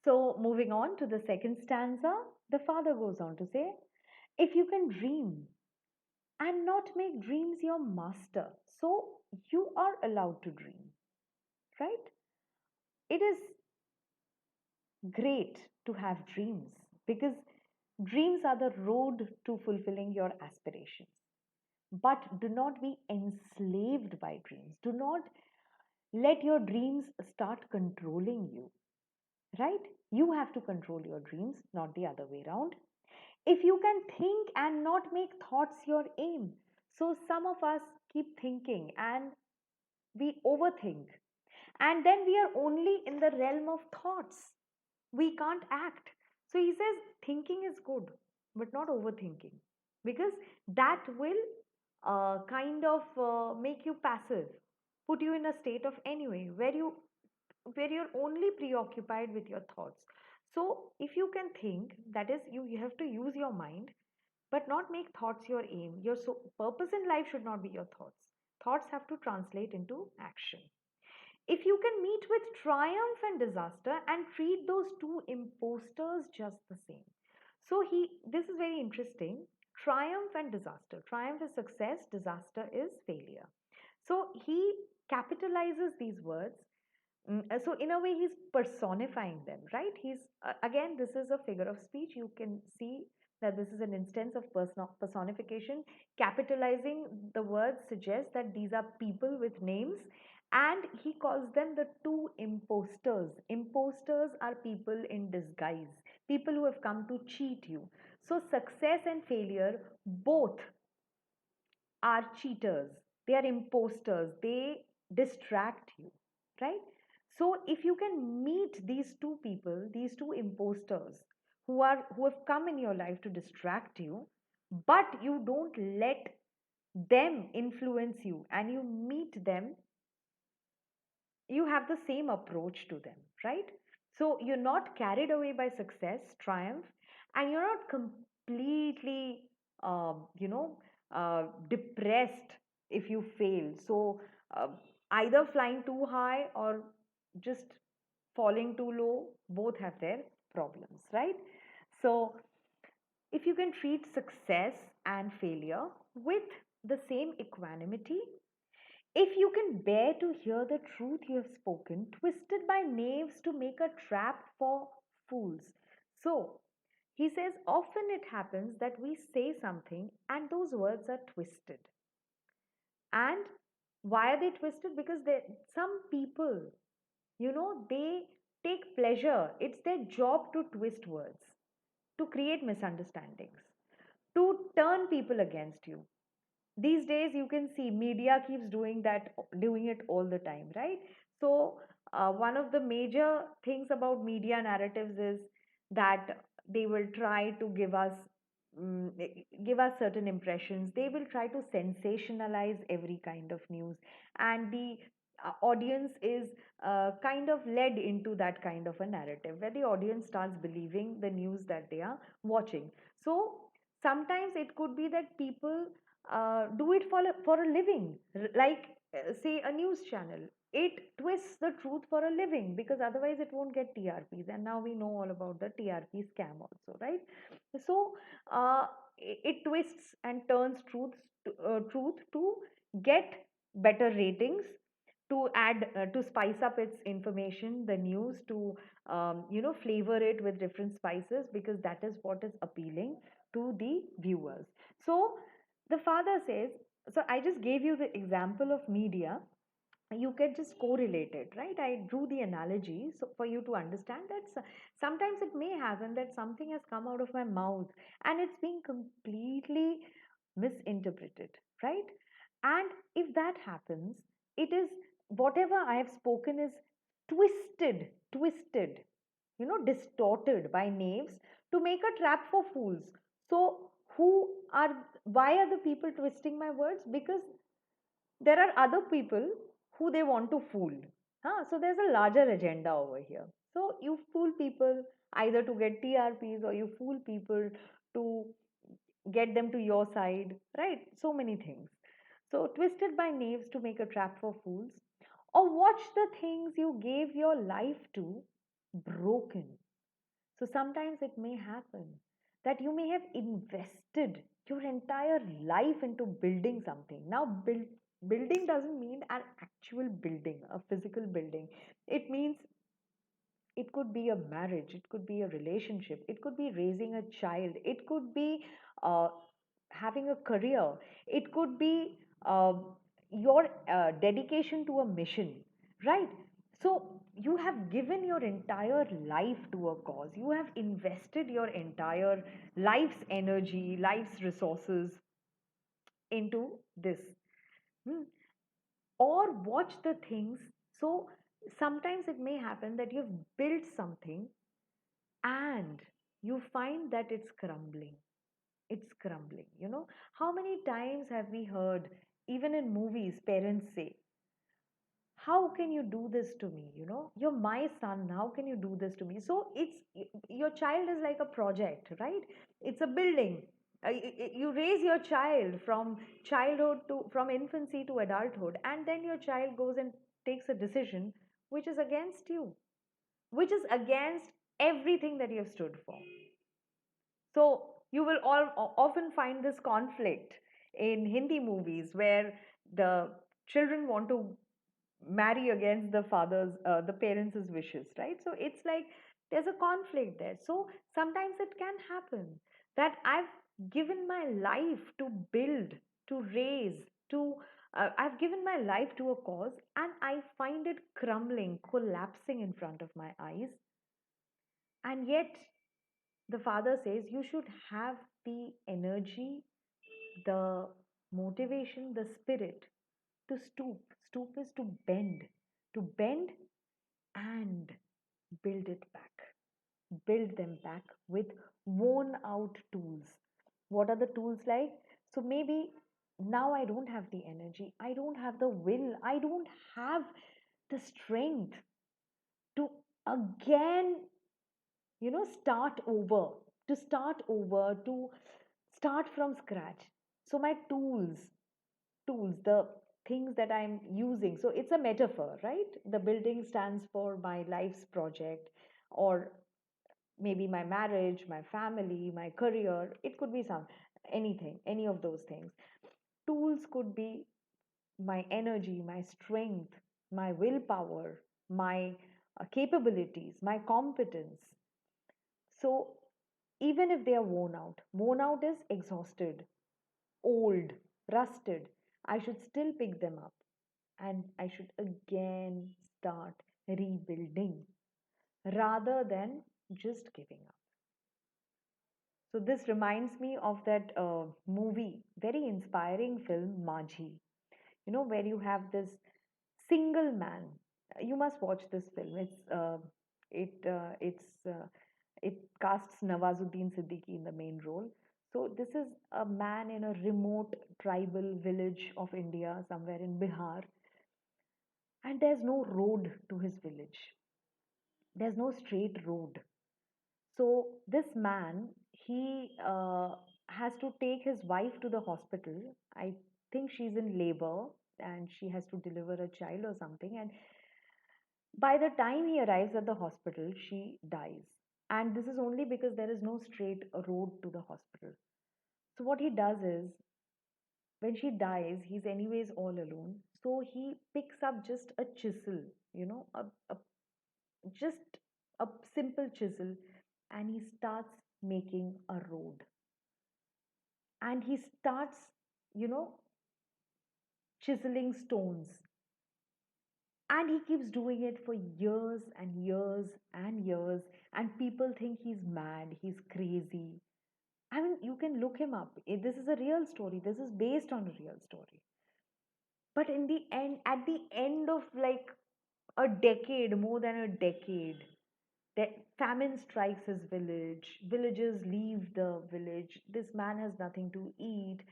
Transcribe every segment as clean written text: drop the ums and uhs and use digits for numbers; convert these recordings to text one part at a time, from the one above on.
So, moving on to the second stanza, the father goes on to say, if you can dream and not make dreams your master, so you are allowed to dream, right? It is great to have dreams because dreams are the road to fulfilling your aspirations. But do not be enslaved by dreams. Do not let your dreams start controlling you, right? You have to control your dreams, not the other way around. If you can think and not make thoughts your aim. So some of us keep thinking and we overthink. And then we are only in the realm of thoughts. We can't act. So he says thinking is good, but not overthinking. Because that will kind of make you passive, put you in a state of anyway, where you're only preoccupied with your thoughts. So if you can think, that is, you have to use your mind, but not make thoughts your aim. Your purpose in life should not be your thoughts. Thoughts have to translate into action. If you can meet with triumph and disaster and treat those two imposters just the same. So this is very interesting. Triumph and disaster. Triumph is success, disaster is failure. So he capitalizes these words. So in a way he's personifying them, right? He's again, this is a figure of speech. You can see that this is an instance of personification. Capitalizing the words suggests that these are people with names, and he calls them the two imposters. Imposters are people in disguise, people who have come to cheat you. So success and failure both are cheaters, they are imposters, they distract you, right? So if you can meet these two people, these two imposters, who have come in your life to distract you, but you don't let them influence you, and you meet them, you have the same approach to them, right? So you're not carried away by success, triumph, and you're not completely, you know, depressed if you fail. So either flying too high or just falling too low, both have their problems, right? So if you can treat success and failure with the same equanimity, if you can bear to hear the truth you have spoken, twisted by knaves to make a trap for fools. So, he says, often it happens that we say something and those words are twisted. And why are they twisted? Because some people, they take pleasure. It's their job to twist words, to create misunderstandings, to turn people against you. These days you can see media keeps doing it all the time, right? So one of the major things about media narratives is that they will try to give us certain impressions. They will try to sensationalize every kind of news, and the audience is kind of led into that kind of a narrative where the audience starts believing the news that they are watching. So sometimes it could be that people do it for a living, like say a news channel. It twists the truth for a living because otherwise it won't get TRPs. And now we know all about the TRP scam also, right? So it twists and turns truth to get better ratings, to add to spice up its information, the news, to flavor it with different spices, because that is what is appealing to the viewers. So the father says, so I just gave you the example of media. You can just correlate it, right? I drew the analogy so for you to understand that sometimes it may happen that something has come out of my mouth and it's being completely misinterpreted, right? And if that happens, it is whatever I have spoken is twisted, distorted by knaves to make a trap for fools. So, why are the people twisting my words? Because there are other people who they want to fool. Huh? So, there's a larger agenda over here. So, you fool people either to get TRPs, or you fool people to get them to your side, right? So many things. So, twisted by knaves to make a trap for fools, or watch the things you gave your life to broken. So sometimes it may happen that you may have invested your entire life into building something. Now, building doesn't mean an actual building, a physical building. It means it could be a marriage, it could be a relationship, it could be raising a child, it could be uh, having a career, it could be your dedication to a mission, right? So you have given your entire life to a cause, you have invested your entire life's energy, life's resources into this. Hmm. Or watch the things. So sometimes it may happen that you've built something and you find that it's crumbling. It's crumbling. How many times have we heard, even in movies, parents say, how can you do this to me? You're my son, how can you do this to me? So your child is like a project, right? It's a building. You raise your child from childhood to from infancy to adulthood, and then your child goes and takes a decision which is against you, which is against everything that you have stood for. So you will often find this conflict in Hindi movies where the children want to marry against the parents' wishes, right? So it's like there's a conflict there. So sometimes it can happen that I've given my life to build, to raise, to I've given my life to a cause, and I find it crumbling, collapsing in front of my eyes. And yet the father says you should have the energy, the motivation, the spirit to stoop. Stoop is to bend and build it back. Build them back with worn out tools. What are the tools like? So maybe now I don't have the energy, I don't have the will, I don't have the strength to again start over, to start from scratch. So my tools, the things that I'm using, so it's a metaphor, right? The building stands for my life's project, or maybe my marriage, my family, my career. It could be anything, any of those things. Tools could be my energy, my strength, my willpower, my capabilities, my competence. So even if they are worn out is exhausted, old, rusted, I should still pick them up and I should again start rebuilding rather than just giving up. So this reminds me of that movie, very inspiring film, Majhi, where you have this single man. You must watch this film. It casts Nawazuddin Siddiqui in the main role. So this is a man in a remote tribal village of India, somewhere in Bihar, and there's no road to his village. There's no straight road. So this man, he has to take his wife to the hospital. I think she's in labor and she has to deliver a child or something. And by the time he arrives at the hospital, she dies. And this is only because there is no straight road to the hospital. So what he does is, when she dies, he's anyways all alone. So he picks up just a chisel, just a simple chisel, and he starts making a road. And he starts, you know, chiseling stones. And he keeps doing it for years and years and years. And people think he's mad, he's crazy. I mean, you can look him up. This is a real story. This is based on a real story. But in the end, at the end of like a decade, more than a decade, the famine strikes his village. Villagers leave the village. This man has nothing to eat.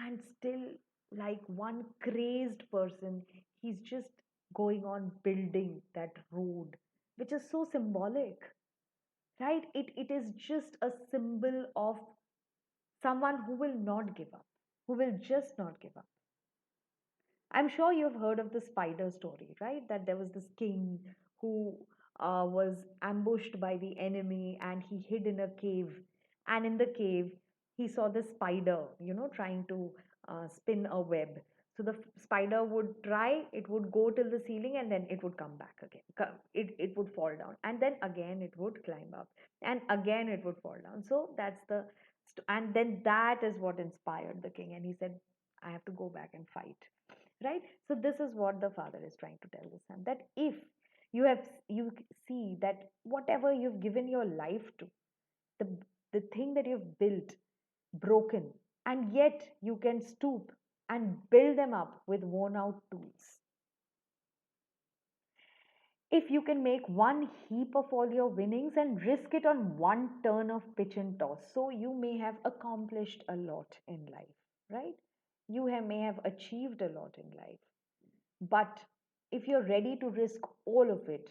And still, like one crazed person, he's just going on building that road, which is so symbolic, right? It is just a symbol of someone who will not give up, who will just not give up. I'm sure you've heard of the spider story, right? That there was this king who was ambushed by the enemy and he hid in a cave. And in the cave, he saw the spider, trying to spin a web. So the spider would try, it would go till the ceiling and then it would come back again. It would fall down and then again it would climb up and again it would fall down. So that's and then that is what inspired the king. And he said, I have to go back and fight. Right? So this is what the father is trying to tell the son, that if you see that whatever you've given your life to, the the thing that you've built broken, and yet you can stoop and build them up with worn out tools. If you can make one heap of all your winnings and risk it on one turn of pitch and toss, so you may have accomplished a lot in life, right? May have achieved a lot in life. But if you're ready to risk all of it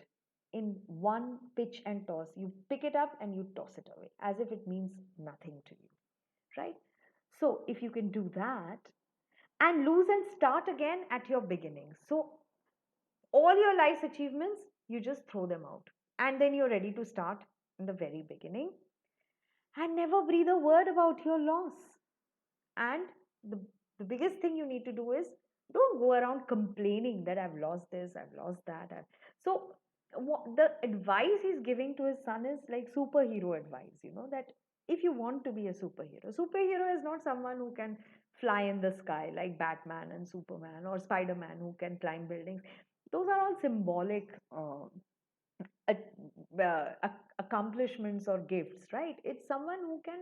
in one pitch and toss, you pick it up and you toss it away as if it means nothing to you, right? So if you can do that and lose and start again at your beginning. So all your life's achievements, you just throw them out. And then you're ready to start in the very beginning and never breathe a word about your loss. And the, the biggest thing you need to do is don't go around complaining that I've lost this, I've lost that. So, the advice he's giving to his son is like superhero advice, that if you want to be a superhero is not someone who can fly in the sky like Batman and Superman or Spider Man who can climb buildings. Those are all symbolic accomplishments or gifts, right? It's someone who can.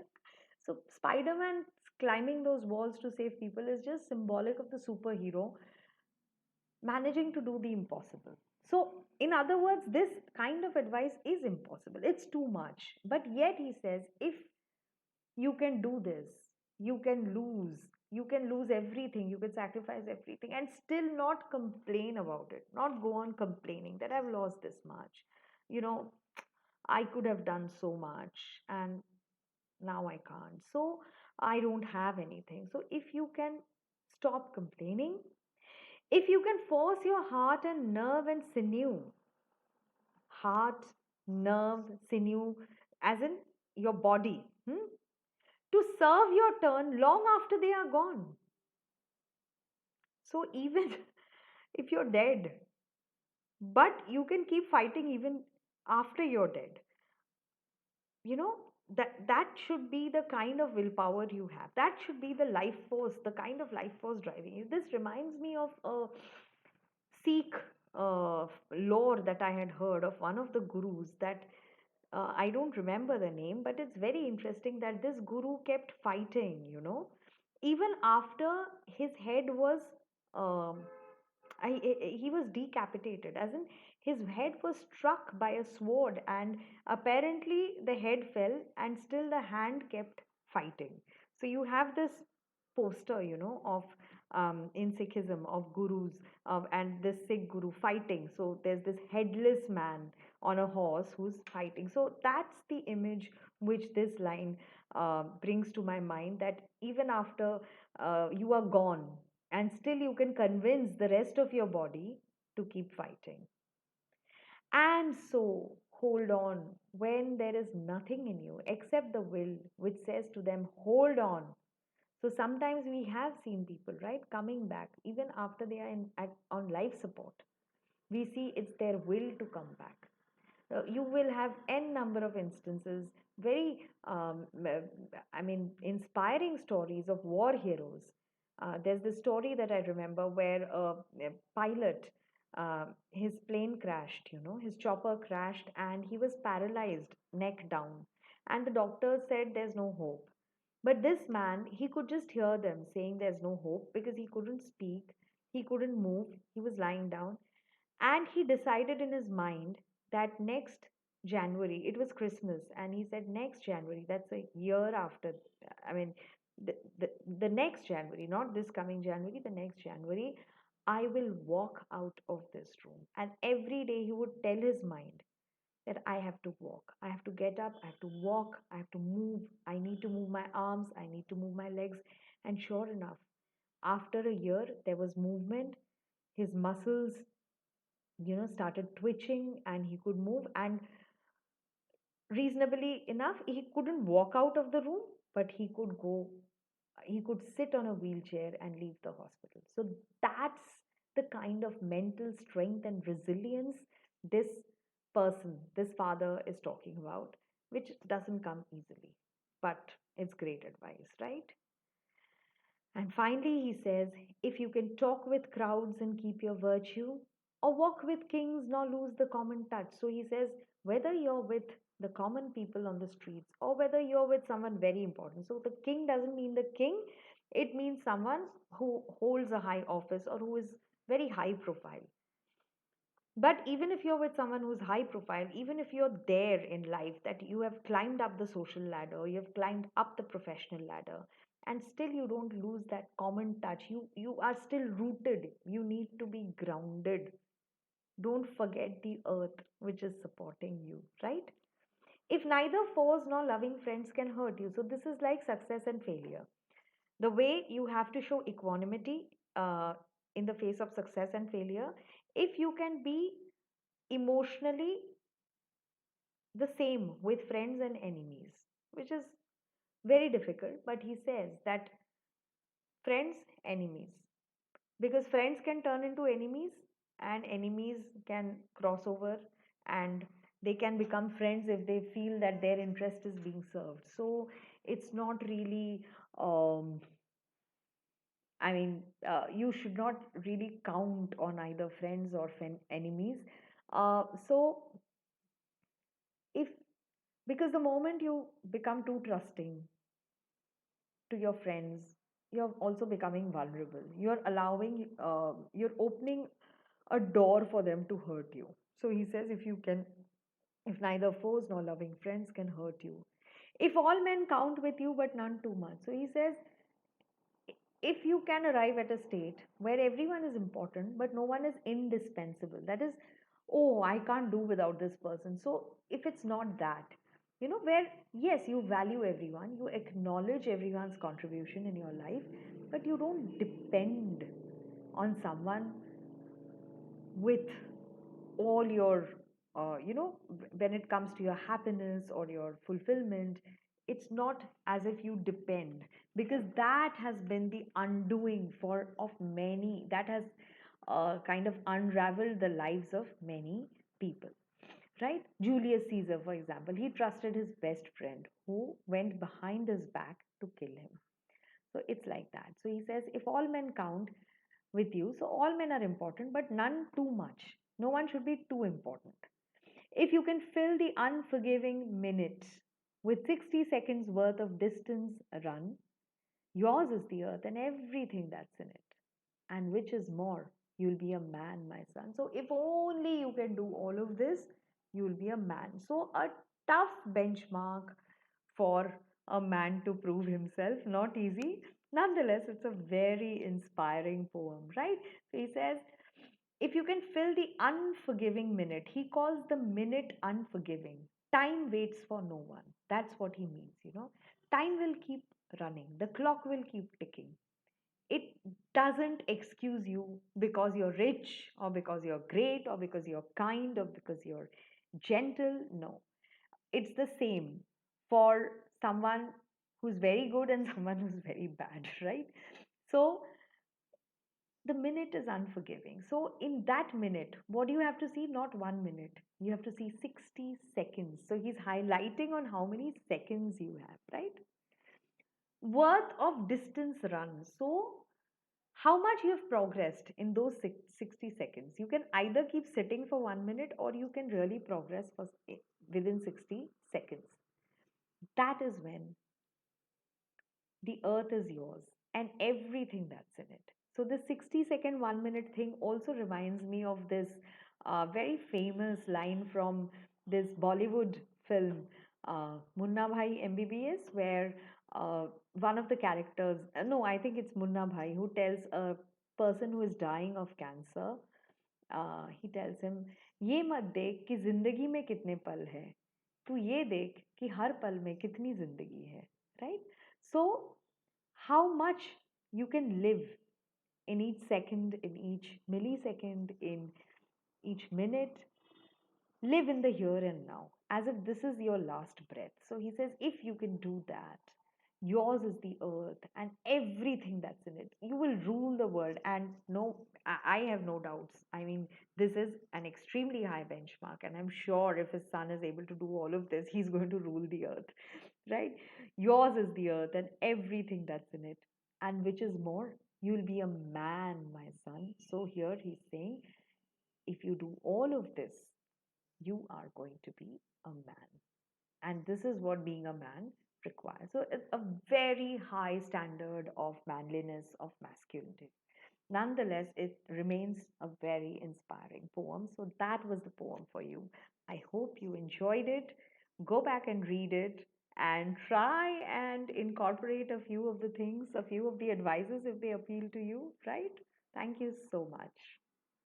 So, Spider Man climbing those walls to save people is just symbolic of the superhero managing to do the impossible. So, in other words, this kind of advice is impossible. It's too much. But yet, he says, if you can do this, you can lose. You can lose everything, you can sacrifice everything and still not complain about it, not go on complaining that I've lost this much. You know, I could have done so much and now I can't. So I don't have anything. So if you can stop complaining, if you can force your heart and nerve and sinew, heart, nerve, sinew, as in your body, to serve your turn long after they are gone. So even if you're dead, but you can keep fighting even after you're dead. You know, that should be the kind of willpower you have. That should be the life force, the kind of life force driving you. This reminds me of a Sikh lore that I had heard of one of the gurus that I don't remember the name, but it's very interesting that this guru kept fighting, even after his head was um, he was decapitated, as in his head was struck by a sword, and apparently the head fell, and still the hand kept fighting. So you have this poster, of in Sikhism of gurus and this Sikh guru fighting. So there's this headless man on a horse who's fighting. So that's the image which this line brings to my mind, that even after you are gone, and still you can convince the rest of your body to keep fighting. And so hold on when there is nothing in you except the will which says to them, hold on. So sometimes we have seen people, right, coming back even after they are on life support. We see it's their will to come back. You will have n number of instances, very inspiring stories of war heroes. There's this story that I remember where a pilot, his plane crashed, his chopper crashed and he was paralyzed neck down, and the doctors said there's no hope. But this man, he could just hear them saying there's no hope because he couldn't speak, he couldn't move, he was lying down. And he decided in his mind that next January, it was Christmas, and he said, next January, that's a year after, I mean, the next January, not this coming January, the next January, I will walk out of this room. And every day he would tell his mind that I have to walk, I have to get up, I have to walk, I have to move, I need to move my arms, I need to move my legs. And sure enough, after a year, there was movement, his muscles started twitching and he could move. And reasonably enough, he couldn't walk out of the room, but he could sit on a wheelchair and leave the hospital. So that's the kind of mental strength and resilience this this father is talking about, which doesn't come easily. But it's great advice, right? And finally, he says, if you can talk with crowds and keep your virtue, or walk with kings nor lose the common touch. So he says, whether you're with the common people on the streets or whether you're with someone very important. So the king doesn't mean the king, it means someone who holds a high office or who is very high profile. But even if you're with someone who's high profile, even if you're there in life, that you have climbed up the social ladder, you have climbed up the professional ladder, and still you don't lose that common touch, you are still rooted, you need to be grounded. Don't forget the earth which is supporting you, right? If neither foes nor loving friends can hurt you, so this is like success and failure. The way you have to show equanimity in the face of success and failure, if you can be emotionally the same with friends and enemies, which is very difficult. But he says that friends, enemies, because friends can turn into enemies and enemies can cross over and they can become friends if they feel that their interest is being served. So it's not really, um, you should not really count on either friends or enemies. So if because the moment you become too trusting to your friends, you're also becoming vulnerable. You're opening a door for them to hurt you. So he says, if neither foes nor loving friends can hurt you, if all men count with you but none too much. So he says, if you can arrive at a state where everyone is important but no one is indispensable, that is, oh, I can't do without this person. So if it's not that, where yes, you value everyone, you acknowledge everyone's contribution in your life, but you don't depend on someone with all your when it comes to your happiness or your fulfillment, it's not as if you depend, because that has been the undoing for of many, that has kind of unraveled the lives of many people, right? Julius Caesar, for example, he trusted his best friend who went behind his back to kill him. So it's like that. So he says, if all men count with you, so all men are important, but none too much. No one should be too important. If you can fill the unforgiving minutes with 60 seconds worth of distance run, yours is the earth and everything that's in it. And which is more, you'll be a man, my son. So if only you can do all of this, you'll be a man. So a tough benchmark for a man to prove himself, not easy. Nonetheless, it's a very inspiring poem, right? So he says, if you can fill the unforgiving minute, he calls the minute unforgiving. Time waits for no one. That's what he means. Time will keep running, the clock will keep ticking. It doesn't excuse you because you're rich or because you're great or because you're kind or because you're gentle. No, it's the same for someone who's very good and someone who's very bad, right? So the minute is unforgiving. So, in that minute, what do you have to see? Not 1 minute. You have to see 60 seconds. So, he's highlighting on how many seconds you have, right? Worth of distance run. So, how much you have progressed in those 60 seconds. You can either keep sitting for 1 minute or you can really progress within 60 seconds. That is when the earth is yours and everything that's in it. So, the 60-second 1 minute thing also reminds me of this very famous line from this Bollywood film, Munna Bhai MBBS, where one of the characters, no, I think it's Munna Bhai, who tells a person who is dying of cancer, he tells him, ये मत देख कि जिंदगी में कितने पल है, तू ये देख कि हर पल में कितनी जिंदगी है, right? So how much you can live in each second, in each millisecond, in each minute. Live in the here and now, as if this is your last breath. So he says, if you can do that, yours is the earth and everything that's in it. You will rule the world. And no, I have no doubts. I mean, this is an extremely high benchmark. And I'm sure if his son is able to do all of this, he's going to rule the earth, right? Yours is the earth and everything that's in it. And which is more, you'll be a man, my son. So here he's saying, if you do all of this, you are going to be a man. And this is what being a man requires. So it's a very high standard of manliness, of masculinity. Nonetheless, it remains a very inspiring poem. So that was the poem for you. I hope you enjoyed it. Go back and read it and try and incorporate a few of the things, a few of the advices if they appeal to you, right? Thank you so much.